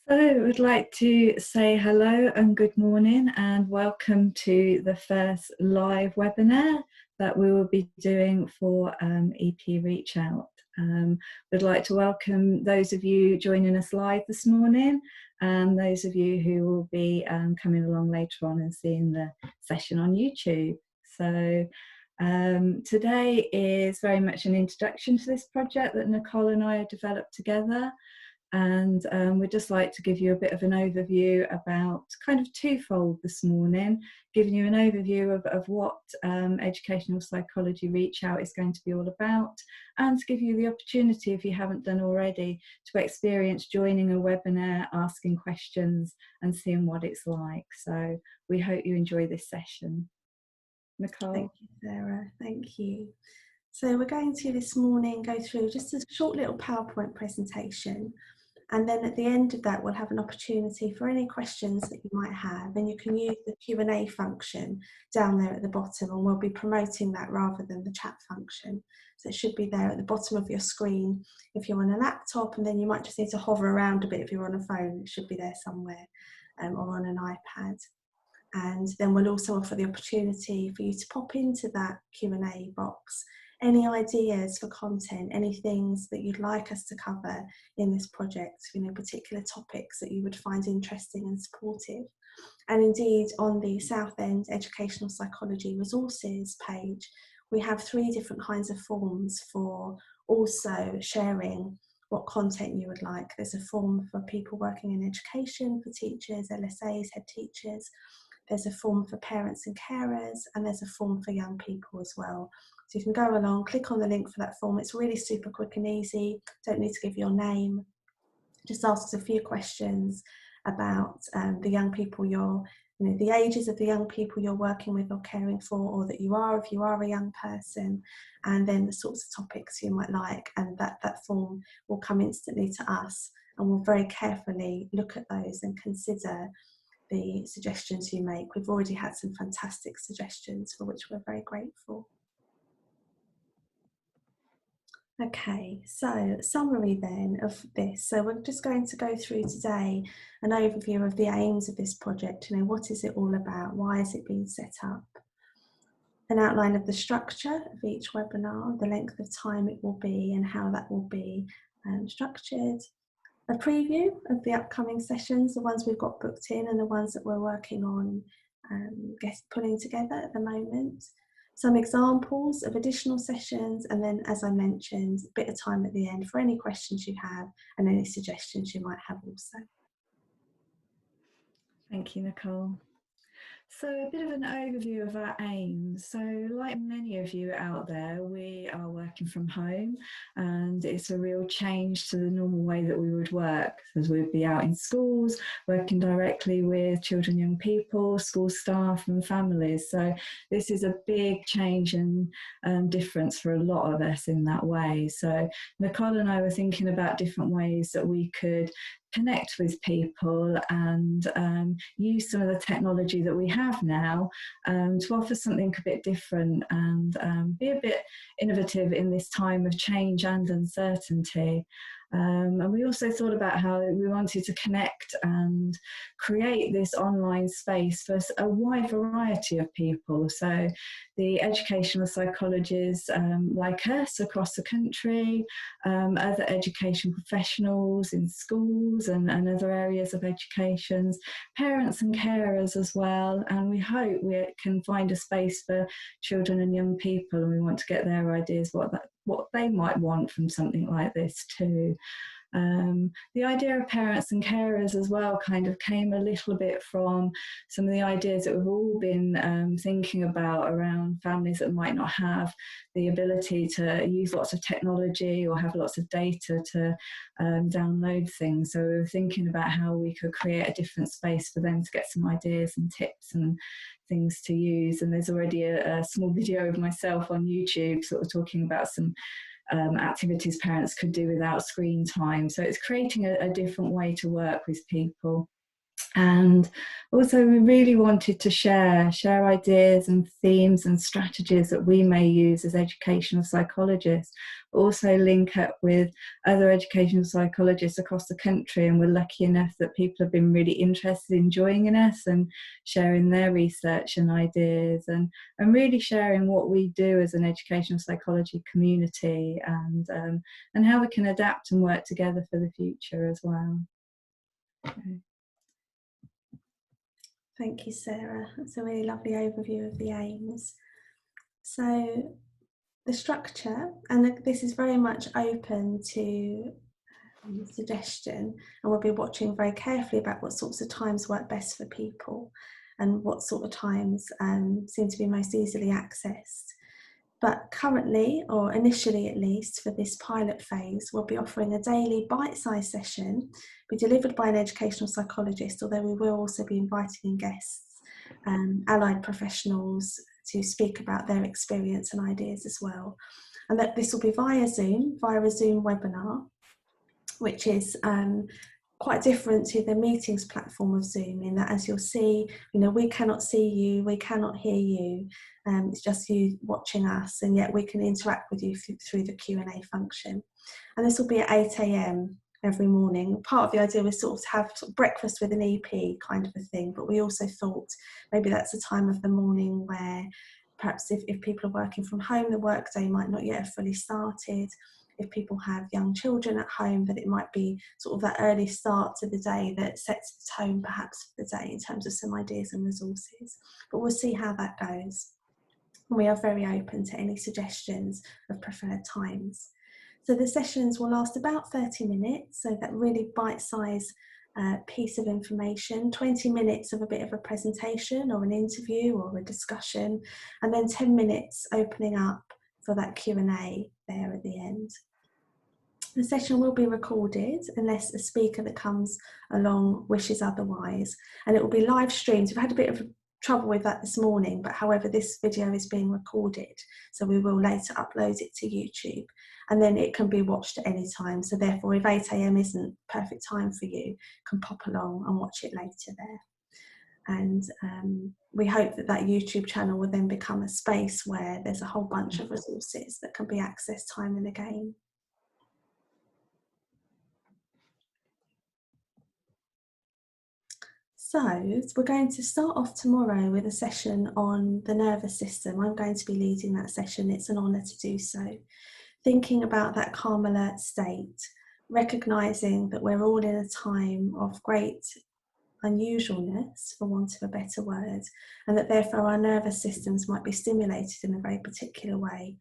So I would like to say hello and good morning and welcome to the first live webinar that we will be doing for EP Reach Out. We'd like to welcome those of you joining us live this morning and those of you who will be coming along later on and seeing the session on YouTube. So today is very much an introduction to this project that Nicole and I have developed together. And we'd just like to give you a bit of an overview about kind of twofold this morning, giving you an overview of what educational psychology reach out is going to be all about, and to give you the opportunity, if you haven't done already, to experience joining a webinar, asking questions and seeing what it's like. So we hope you enjoy this session. Nicole. Thank you, Sarah. Thank you. So we're going to this morning go through just a short little PowerPoint presentation, and then at the end of that we'll have an opportunity for any questions that you might have, and you can use the Q&A function down there at the bottom, and we'll be promoting that rather than the chat function. So it should be there at the bottom of your screen if you're on a laptop, and then you might just need to hover around a bit if you're on a phone. It should be there somewhere, or on an iPad. And then we'll also offer the opportunity for you to pop into that Q&A box any ideas for content, any things that you'd like us to cover in this project, particular topics that you would find interesting and supportive. And indeed, on the Southend Educational Psychology Resources page, we have 3 different kinds of forms for also sharing what content you would like. There's a form for people working in education, for teachers, LSAs, head teachers. There's a form for parents and carers, and there's a form for young people as well. So you can go along, click on the link for that form. It's really super quick and easy. Don't need to give your name. Just ask us a few questions about the young people the ages of the young people you're working with or caring for, or that you are, if you are a young person, and then the sorts of topics you might like. And that form will come instantly to us, and we'll very carefully look at those and consider the suggestions you make. We've already had some fantastic suggestions for which we're very grateful. Okay, so summary then of this. So we're just going to go through today an overview of the aims of this project. What is it all about? Why is it being set up? An outline of the structure of each webinar, the length of time it will be and how that will be structured. A preview of the upcoming sessions, the ones we've got booked in and the ones that we're working on putting together at the moment. Some examples of additional sessions, and then, as I mentioned, a bit of time at the end for any questions you have and any suggestions you might have also. Thank you, Nicole. So a bit of an overview of our aims. So like many of you out there, we are working from home, and it's a real change to the normal way that we would work, as we'd be out in schools, working directly with children, young people, school staff and families. So this is a big change and difference for a lot of us in that way. So Nicole and I were thinking about different ways that we could connect with people and use some of the technology that we have now to offer something a bit different and be a bit innovative in this time of change and uncertainty. And we also thought about how we wanted to connect and create this online space for a wide variety of people. So the educational psychologists like us across the country, other education professionals in schools and other areas of education, parents and carers as well. And we hope we can find a space for children and young people, and we want to get their ideas what they might want from something like this too. The idea of parents and carers as well kind of came a little bit from some of the ideas that we've all been thinking about around families that might not have the ability to use lots of technology or have lots of data to download things. So we were thinking about how we could create a different space for them to get some ideas and tips and things to use. And there's already a small video of myself on YouTube sort of talking about some activities parents could do without screen time. So it's creating a different way to work with people. And also we really wanted to share ideas and themes and strategies that we may use as educational psychologists, but also link up with other educational psychologists across the country. And we're lucky enough that people have been really interested in joining us and sharing their research and ideas, and really sharing what we do as an educational psychology community, and how we can adapt and work together for the future as well. Okay. Thank you, Sarah. That's a really lovely overview of the aims. So the structure, and this is very much open to suggestion, and we'll be watching very carefully about what sorts of times work best for people and what sort of times seem to be most easily accessed. But currently, or initially at least, for this pilot phase, we'll be offering a daily bite-sized session, be delivered by an educational psychologist, although we will also be inviting in guests, allied professionals to speak about their experience and ideas as well. And that this will be via a Zoom webinar, which is quite different to the meetings platform of Zoom, in that, as you'll see, we cannot see you, we cannot hear you. It's just you watching us, and yet we can interact with you through the Q&A function. And this will be at 8 a.m. every morning. Part of the idea was sort of to have breakfast with an EP kind of a thing, but we also thought maybe that's a time of the morning where perhaps if people are working from home, the workday might not yet have fully started. If people have young children at home, that it might be sort of that early start to the day that sets the tone perhaps for the day in terms of some ideas and resources. But we'll see how that goes. And we are very open to any suggestions of preferred times. So the sessions will last about 30 minutes, so that really bite-sized piece of information, 20 minutes of a bit of a presentation or an interview or a discussion, and then 10 minutes opening up for that Q&A there at the end. The session will be recorded unless a speaker that comes along wishes otherwise, and it will be live streamed. We've had a bit of trouble with that this morning, but however, this video is being recorded, so we will later upload it to YouTube, and then it can be watched at any time. So therefore, if 8 a.m. isn't perfect time for you, can pop along and watch it later there. And we hope that that YouTube channel will then become a space where there's a whole bunch of resources that can be accessed time and again. So we're going to start off tomorrow with a session on the nervous system. I'm going to be leading that session. It's an honour to do so. Thinking about that calm alert state, recognising that we're all in a time of great unusualness, for want of a better word, and that therefore our nervous systems might be stimulated in a very particular way.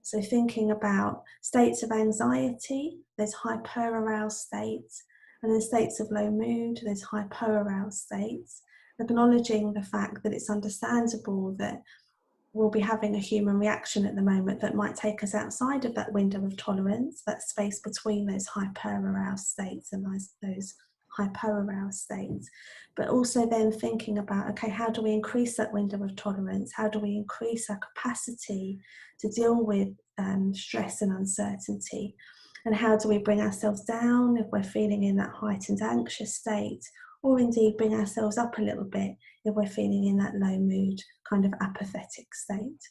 So thinking about states of anxiety, there's hyper-aroused states, and in states of low mood, there's hypo-aroused states, acknowledging the fact that it's understandable that we'll be having a human reaction at the moment that might take us outside of that window of tolerance, that space between those hyper-aroused states and those hypo-aroused states. But also then thinking about, okay, how do we increase that window of tolerance? How do we increase our capacity to deal with stress and uncertainty? And how do we bring ourselves down if we're feeling in that heightened anxious state, or indeed bring ourselves up a little bit if we're feeling in that low mood, kind of apathetic state.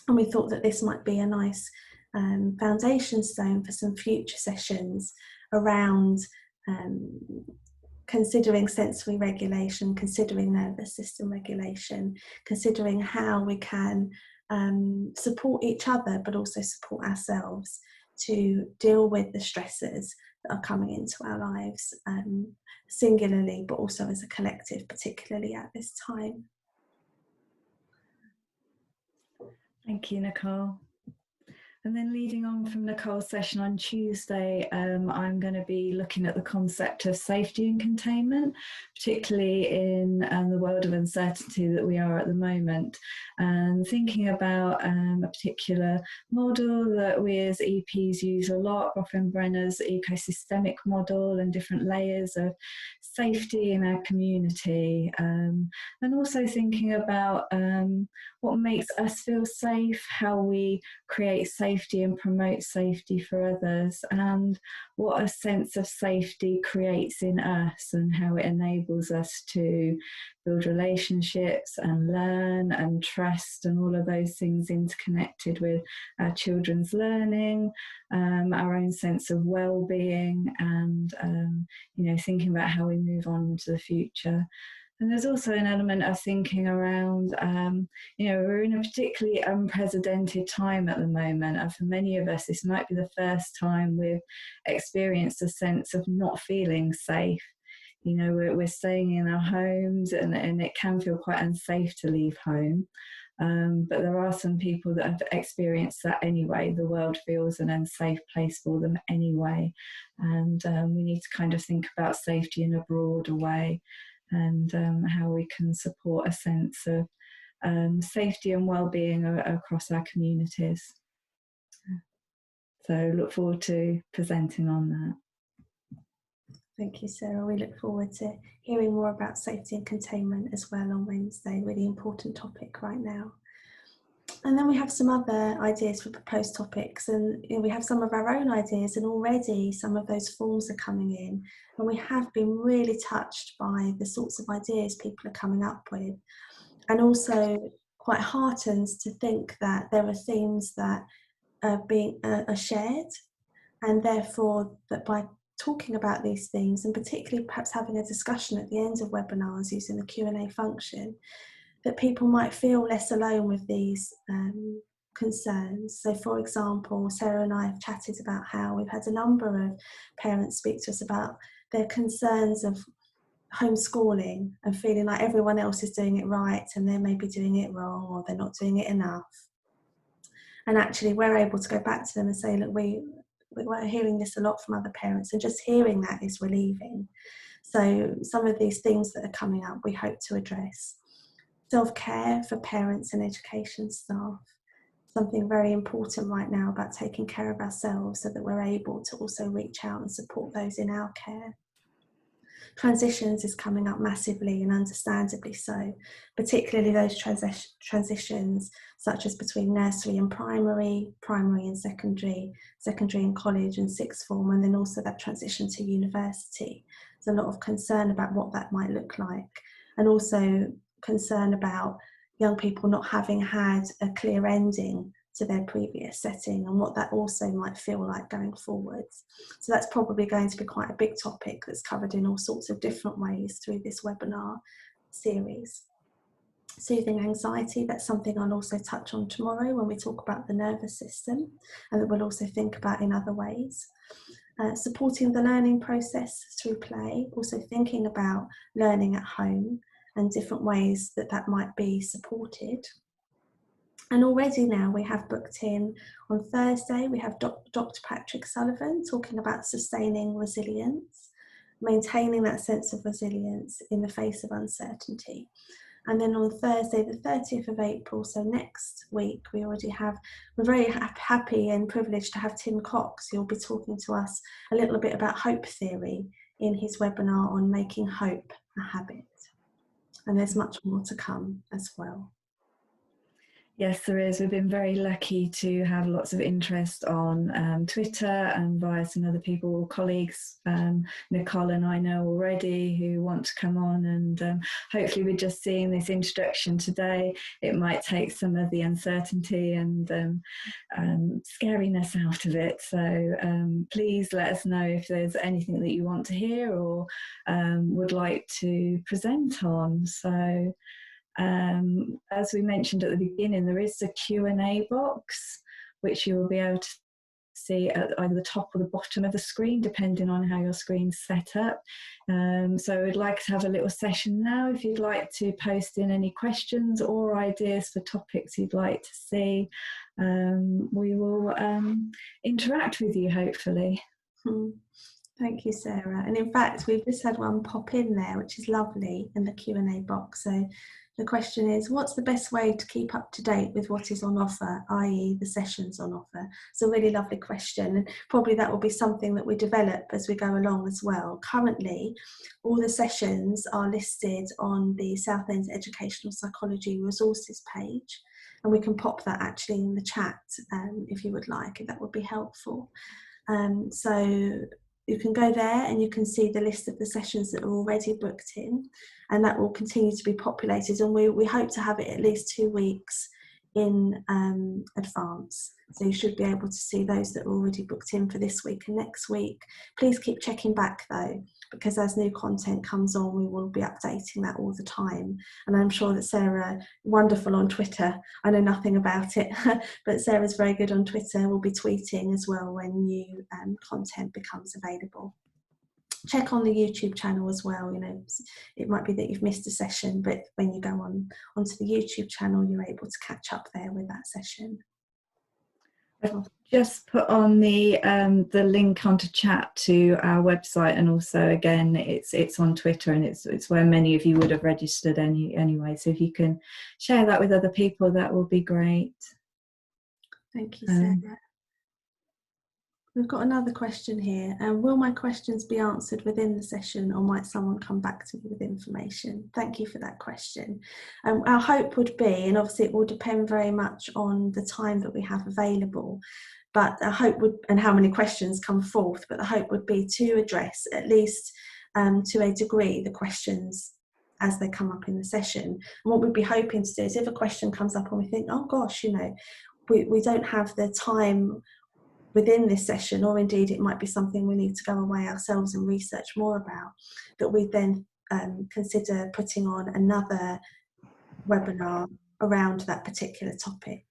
And we thought that this might be a nice foundation stone for some future sessions around considering sensory regulation, considering nervous system regulation, considering how we can support each other but also support ourselves to deal with the stresses that are coming into our lives, singularly but also as a collective, particularly at this time. Thank you, Nicole. And then leading on from Nicole's session on Tuesday, I'm going to be looking at the concept of safety and containment, particularly in the world of uncertainty that we are at the moment, and thinking about a particular model that we as EPs use a lot, Brenner's ecosystemic model, and different layers of safety in our community, and also thinking about what makes us feel safe, how we create safe safety and promote safety for others, and what a sense of safety creates in us and how it enables us to build relationships and learn and trust, and all of those things interconnected with our children's learning, our own sense of well-being, and thinking about how we move on into the future. And there's also an element of thinking around, we're in a particularly unprecedented time at the moment. And for many of us, this might be the first time we've experienced a sense of not feeling safe. We're staying in our homes, and it can feel quite unsafe to leave home. But there are some people that have experienced that anyway. The world feels an unsafe place for them anyway. And we need to kind of think about safety in a broader way, and how we can support a sense of safety and well-being across our communities. So look forward to presenting on that. Thank you, Sarah. We look forward to hearing more about safety and containment as well on Wednesday, really important topic right now. And then we have some other ideas for proposed topics, and we have some of our own ideas, and already some of those forms are coming in, and we have been really touched by the sorts of ideas people are coming up with, and also quite heartened to think that there are themes that are shared, and therefore that by talking about these things, and particularly perhaps having a discussion at the end of webinars using the Q&A function, that people might feel less alone with these concerns. So for example, Sarah and I have chatted about how we've had a number of parents speak to us about their concerns of homeschooling and feeling like everyone else is doing it right and they're maybe doing it wrong, or they're not doing it enough. And actually we're able to go back to them and say, look, we're hearing this a lot from other parents, and just hearing that is relieving. So some of these things that are coming up we hope to address. Self-care for parents and education staff, something very important right now about taking care of ourselves so that we're able to also reach out and support those in our care. Transitions is coming up massively, and understandably so, particularly those transitions such as between nursery and primary, primary and secondary, secondary and college and sixth form, and then also that transition to university. There's a lot of concern about what that might look like, and also concern about young people not having had a clear ending to their previous setting, and what that also might feel like going forwards. So that's probably going to be quite a big topic that's covered in all sorts of different ways through this webinar series. Soothing anxiety, that's something I'll also touch on tomorrow when we talk about the nervous system, and that we'll also think about in other ways. Supporting the learning process through play, also thinking about learning at home and different ways that that might be supported. And already now we have booked in on Thursday, we have Dr. Patrick Sullivan talking about sustaining resilience, maintaining that sense of resilience in the face of uncertainty. And then on Thursday, the 30th of April, so next week, we're very happy and privileged to have Tim Cox, who will be talking to us a little bit about hope theory in his webinar on making hope a habit. And there's much more to come as well. Yes, there is. We've been very lucky to have lots of interest on Twitter and via some other people, colleagues, Nicole and I know already, who want to come on, and hopefully we're just seeing this introduction today. It might take some of the uncertainty and scariness out of it. So please let us know if there's anything that you want to hear or would like to present on. So as we mentioned at the beginning, there is a Q&A box which you will be able to see at either the top or the bottom of the screen, depending on how your screen's set up. So we'd like to have a little session now. If you'd like to post in any questions or ideas for topics you'd like to see, we will interact with you, hopefully. Thank you, Sarah. And in fact, we've just had one pop in there, which is lovely, in the Q&A box. So the question is, what's the best way to keep up to date with what is on offer, i.e. the sessions on offer? It's a really lovely question, and probably that will be something that we develop as we go along as well. Currently, all the sessions are listed on the Southend Educational Psychology resources page. and we can pop that actually in the chat if you would like, if that would be helpful. So you can go there and you can see the list of the sessions that are already booked in, and that will continue to be populated, and we hope to have it at least 2 weeks in advance. So you should be able to see those that are already booked in for this week and next week. Please keep checking back though, because as new content comes on, we will be updating that all the time. And I'm sure that Sarah, wonderful on Twitter, I know nothing about it, but Sarah's very good on Twitter, will be tweeting as well when new content becomes available. Check on the YouTube channel as well. You know, it might be that you've missed a session, but when you go onto the YouTube channel, you're able to catch up there with that session. I've just put on the link onto chat to our website, and also again it's on Twitter, and it's where many of you would have registered anyway. So if you can share that with other people, that will be great. Thank you, Sarah. We've got another question here. Will my questions be answered within the session, or might someone come back to me with information? Thank you for that question. Our hope would be, and obviously it will depend very much on the time that we have available, but our hope would, and how many questions come forth, but the hope would be to address at least to a degree the questions as they come up in the session. And what we'd be hoping to do is, if a question comes up and we think, oh gosh, you know, we don't have the time within this session, or indeed it might be something we need to go away ourselves and research more about, that we then consider putting on another webinar around that particular topic,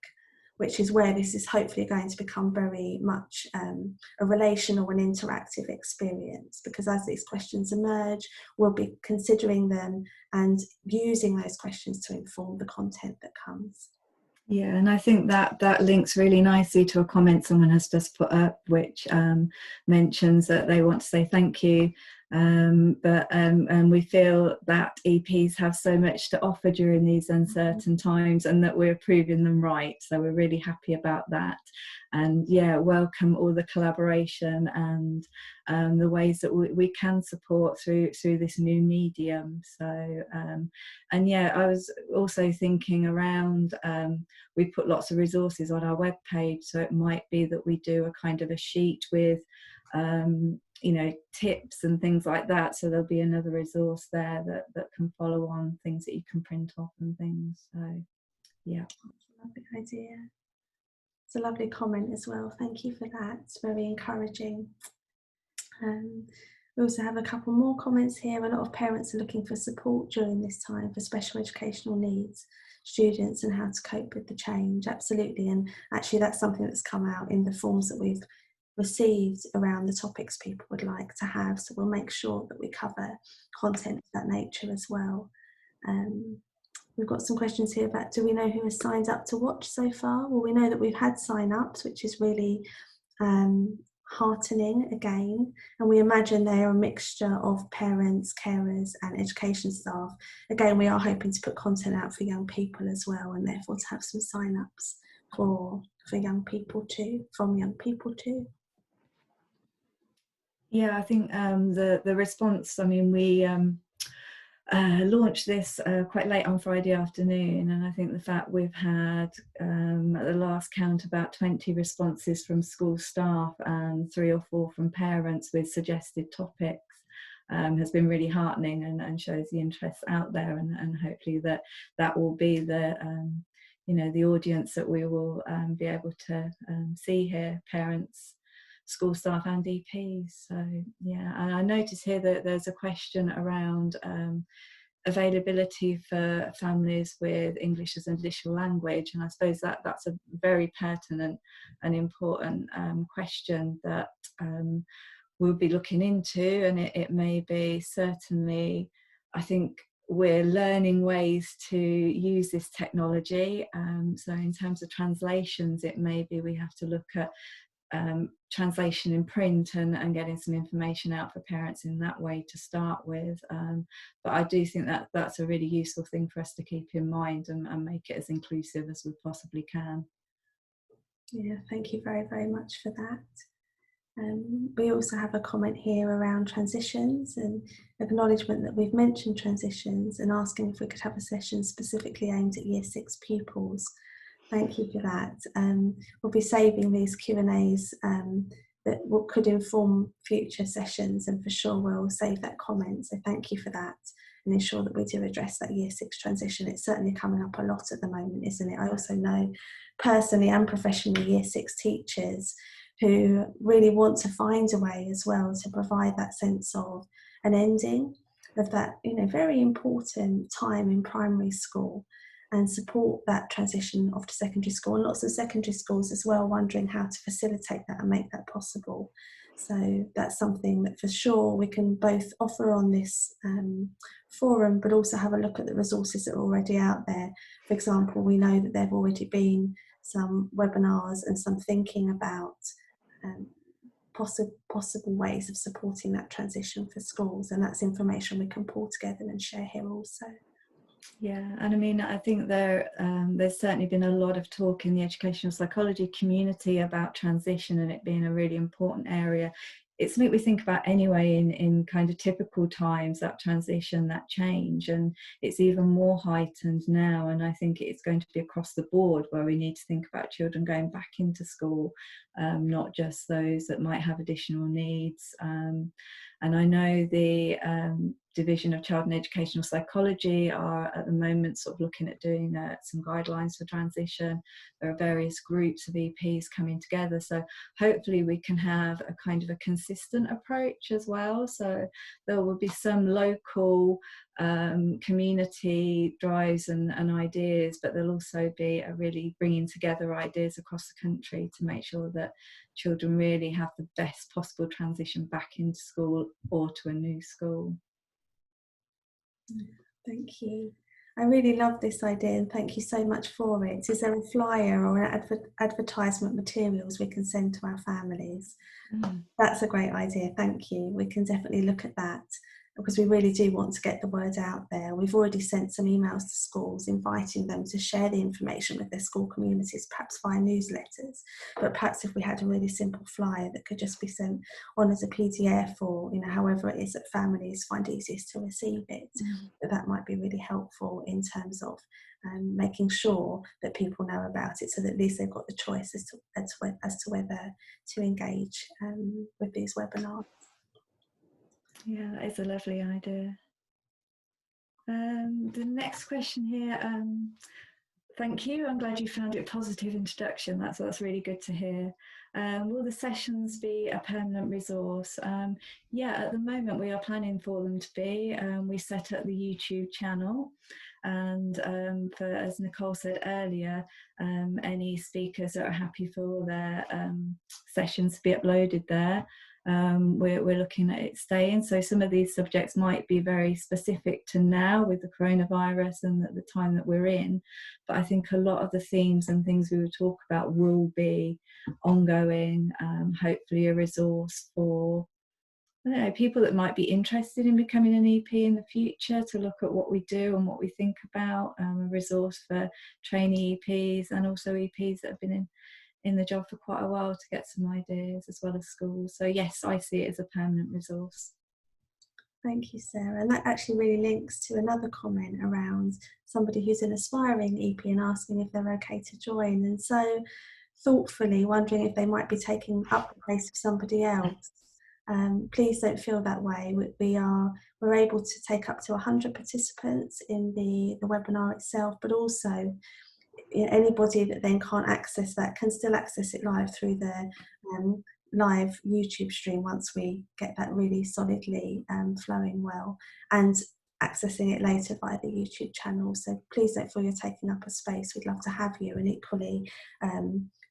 which is where this is hopefully going to become very much a relational and interactive experience, because as these questions emerge, we'll be considering them and using those questions to inform the content that comes. Yeah, and I think that links really nicely to a comment someone has just put up, which mentions that they want to say thank you, but we feel that EPs have so much to offer during these uncertain times, and that we're proving them right. So we're really happy about that. And yeah, welcome all the collaboration and the ways that we can support through this new medium. So and yeah, I was also thinking around, we put lots of resources on our webpage, so it might be that we do a kind of a sheet with you know, tips and things like that, so there'll be another resource there that can follow on, things that you can print off and things. So yeah, that's a lovely idea. It's a lovely comment as well, thank you for that, it's very encouraging. We also have a couple more comments here. A lot of parents are looking for support during this time for special educational needs students and how to cope with the change. Absolutely, and actually that's something that's come out in the forms that we've received around the topics people would like to have, so we'll make sure that we cover content of that nature as well. We've got some questions here about, do we know who has signed up to watch so far? Well, we know that we've had sign-ups, which is really heartening again, and we imagine they are a mixture of parents, carers and education staff. Again, we are hoping to put content out for young people as well, and therefore to have some sign-ups for young people too, from young people too. Yeah, I think the response, I mean, we launched this quite late on Friday afternoon, and I think the fact we've had at the last count about 20 responses from school staff and 3 or 4 from parents with suggested topics has been really heartening, and shows the interest out there, and hopefully that will be the you know, the audience that we will be able to see here, parents, school staff and EPs. So yeah, and I notice here that there's a question around availability for families with English as an additional language, and I suppose that's a very pertinent and important question that we'll be looking into, and it may be, certainly I think we're learning ways to use this technology, so in terms of translations, it may be we have to look at translation in print and getting some information out for parents in that way to start with, but I do think that that's a really useful thing for us to keep in mind and make it as inclusive as we possibly can. Yeah, thank you very, very much for that. We also have a comment here around transitions and acknowledgement that we've mentioned transitions, and asking if we could have a session specifically aimed at Year 6 pupils. Thank you for that. We'll be saving these Q&As that could inform future sessions, and for sure we'll save that comment. So thank you for that, and ensure that we do address that Year 6 transition. It's certainly coming up a lot at the moment, isn't it? I also know personally and professionally Year 6 teachers who really want to find a way as well to provide that sense of an ending of that, very important time in primary school, and support that transition off to secondary school. And lots of secondary schools as well wondering how to facilitate that and make that possible. So that's something that for sure we can both offer on this forum, but also have a look at the resources that are already out there. For example, we know that there have already been some webinars and some thinking about possible ways of supporting that transition for schools, and that's information we can pull together and share here also. Yeah, and I mean, I think there's certainly been a lot of talk in the educational psychology community about transition and it being a really important area. It's something we think about anyway in kind of typical times, that transition, that change, and it's even more heightened now. And I think it's going to be across the board where we need to think about children going back into school, not just those that might have additional needs. And I know the Division of Child and Educational Psychology are at the moment sort of looking at doing some guidelines for transition. There are various groups of EPs coming together, so hopefully we can have a kind of a consistent approach as well. So there will be some local community drives and ideas, but there'll also be a really bringing together ideas across the country to make sure that children really have the best possible transition back into school or to a new school. Thank you. I really love this idea, and thank you so much for it. Is there a flyer or an advertisement materials we can send to our families? That's a great idea, thank you. We can definitely look at that, because we really do want to get the word out there. We've already sent some emails to schools inviting them to share the information with their school communities, perhaps via newsletters, but perhaps if we had a really simple flyer that could just be sent on as a PDF, or however it is that families find easiest to receive it, that might be really helpful in terms of making sure that people know about it, so that at least they've got the choice as to whether to engage with these webinars. Yeah, that is a lovely idea. The next question here, thank you. I'm glad you found it a positive introduction. That's really good to hear. Will the sessions be a permanent resource? Yeah, at the moment we are planning for them to be. We set up the YouTube channel, and as Nicole said earlier, any speakers that are happy for their sessions to be uploaded there. We're looking at it staying. So some of these subjects might be very specific to now with the coronavirus and the time that we're in, but I think a lot of the themes and things we will talk about will be ongoing, hopefully a resource for people that might be interested in becoming an EP in the future, to look at what we do and what we think about, a resource for trainee EPs and also EPs that have been in the job for quite a while to get some ideas, as well as schools. So yes, I see it as a permanent resource. Thank you, Sarah. And that actually really links to another comment around somebody who's an aspiring EP and asking if they're okay to join, and so thoughtfully wondering if they might be taking up the place of somebody else. Please don't feel that way. We're able to take up to 100 participants in the webinar itself, but also anybody that then can't access that can still access it live through the live YouTube stream once we get that really solidly flowing well, and accessing it later via the YouTube channel. So please don't feel you're taking up a space. We'd love to have you, and equally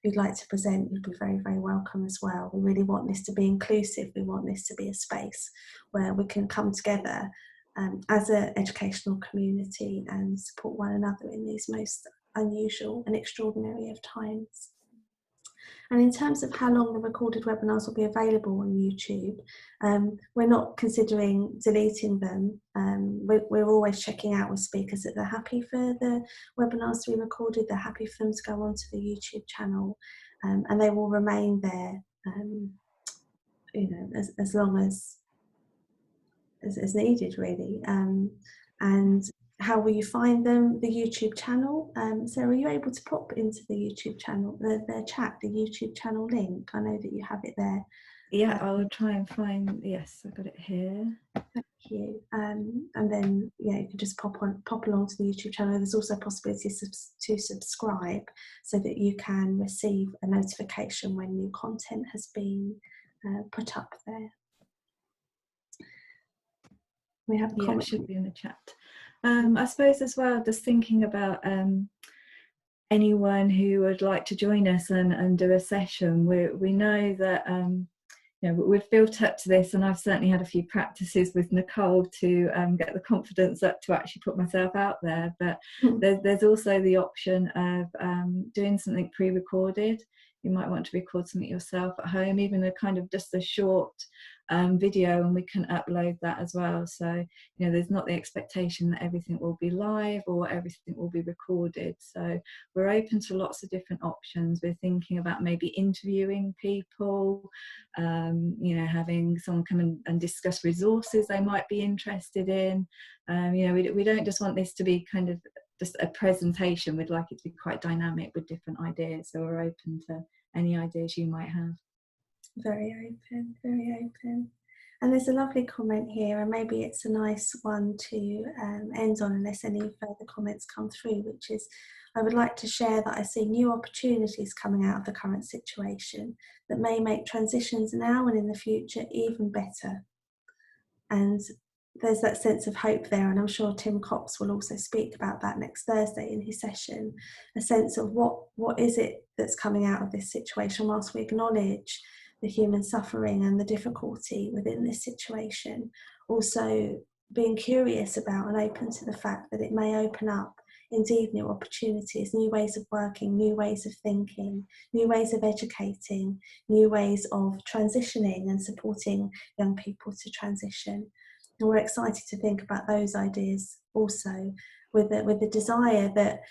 who'd like to present, you'd be very, very welcome as well. We really want this to be inclusive. We want this to be a space where we can come together as an educational community and support one another in these most unusual and extraordinary of times. And in terms of how long the recorded webinars will be available on YouTube, we're not considering deleting them. We're always checking out with speakers that they're happy for the webinars to be recorded, they're happy for them to go onto the YouTube channel, and they will remain there as long as needed, really. And how will you find them? The YouTube channel. Sarah, are you able to pop into the YouTube channel, the chat, the YouTube channel link? I know that you have it there. Yeah, I'll try and find. Yes, I've got it here. Thank you. And then you can just pop along to the YouTube channel. There's also a possibility to subscribe so that you can receive a notification when new content has been put up there. We have a comment. It should be in the chat. I suppose as well, just thinking about anyone who would like to join us and do a session. We know that we've built up to this, and I've certainly had a few practices with Nicole to get the confidence up to actually put myself out there. But there's also the option of doing something pre-recorded. You might want to record something yourself at home, even a kind of just a short video, and we can upload that as well. So there's not the expectation that everything will be live or everything will be recorded. So we're open to lots of different options. We're thinking about maybe interviewing people, having someone come and discuss resources they might be interested in. We don't just want this to be kind of just a presentation. We'd like it to be quite dynamic with different ideas. So we're open to any ideas you might have. Very open, very open. And there's a lovely comment here, and maybe it's a nice one to end on unless any further comments come through, which is, I would like to share that I see new opportunities coming out of the current situation that may make transitions now and in the future even better. And there's that sense of hope there, and I'm sure Tim Cox will also speak about that next Thursday in his session, a sense of what is it that's coming out of this situation, whilst we acknowledge the human suffering and the difficulty within this situation, also being curious about and open to the fact that it may open up indeed new opportunities, new ways of working, new ways of thinking, new ways of educating, new ways of transitioning and supporting young people to transition. And we're excited to think about those ideas also, with the desire that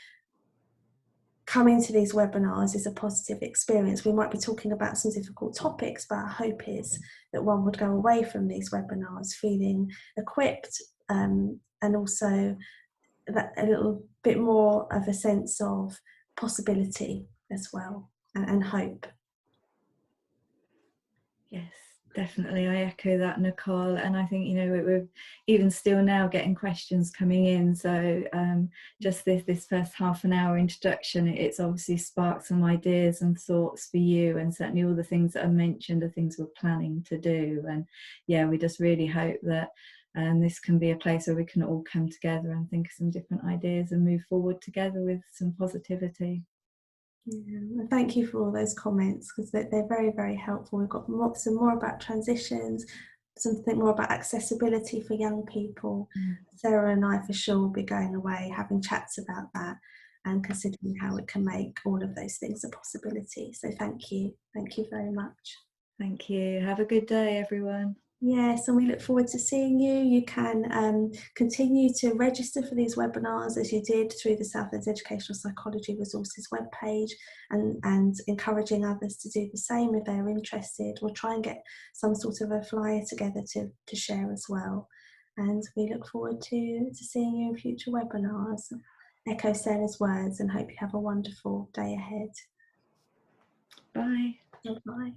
coming to these webinars is a positive experience. We might be talking about some difficult topics, but our hope is that one would go away from these webinars feeling equipped, and also that a little bit more of a sense of possibility as well, and hope. Yes, definitely. I echo that, Nicole. And I think, we're even still now getting questions coming in. So just this first half an hour introduction, it's obviously sparked some ideas and thoughts for you. And certainly all the things that are mentioned are things we're planning to do. And we just really hope that this can be a place where we can all come together and think of some different ideas and move forward together with some positivity. Yeah, thank you for all those comments, because they're very, very helpful. We've got some more about transitions, something more about accessibility for young people. Sarah and I for sure will be going away having chats about that and considering how it can make all of those things a possibility. So thank you very much. Thank you. Have a good day, everyone. Yes, and we look forward to seeing you. You can continue to register for these webinars as you did through the Southlands Educational Psychology Resources webpage, and encouraging others to do the same if they're interested. We'll try and get some sort of a flyer together to share as well. And we look forward to seeing you in future webinars. Echo Sarah's words and hope you have a wonderful day ahead. Bye. Bye.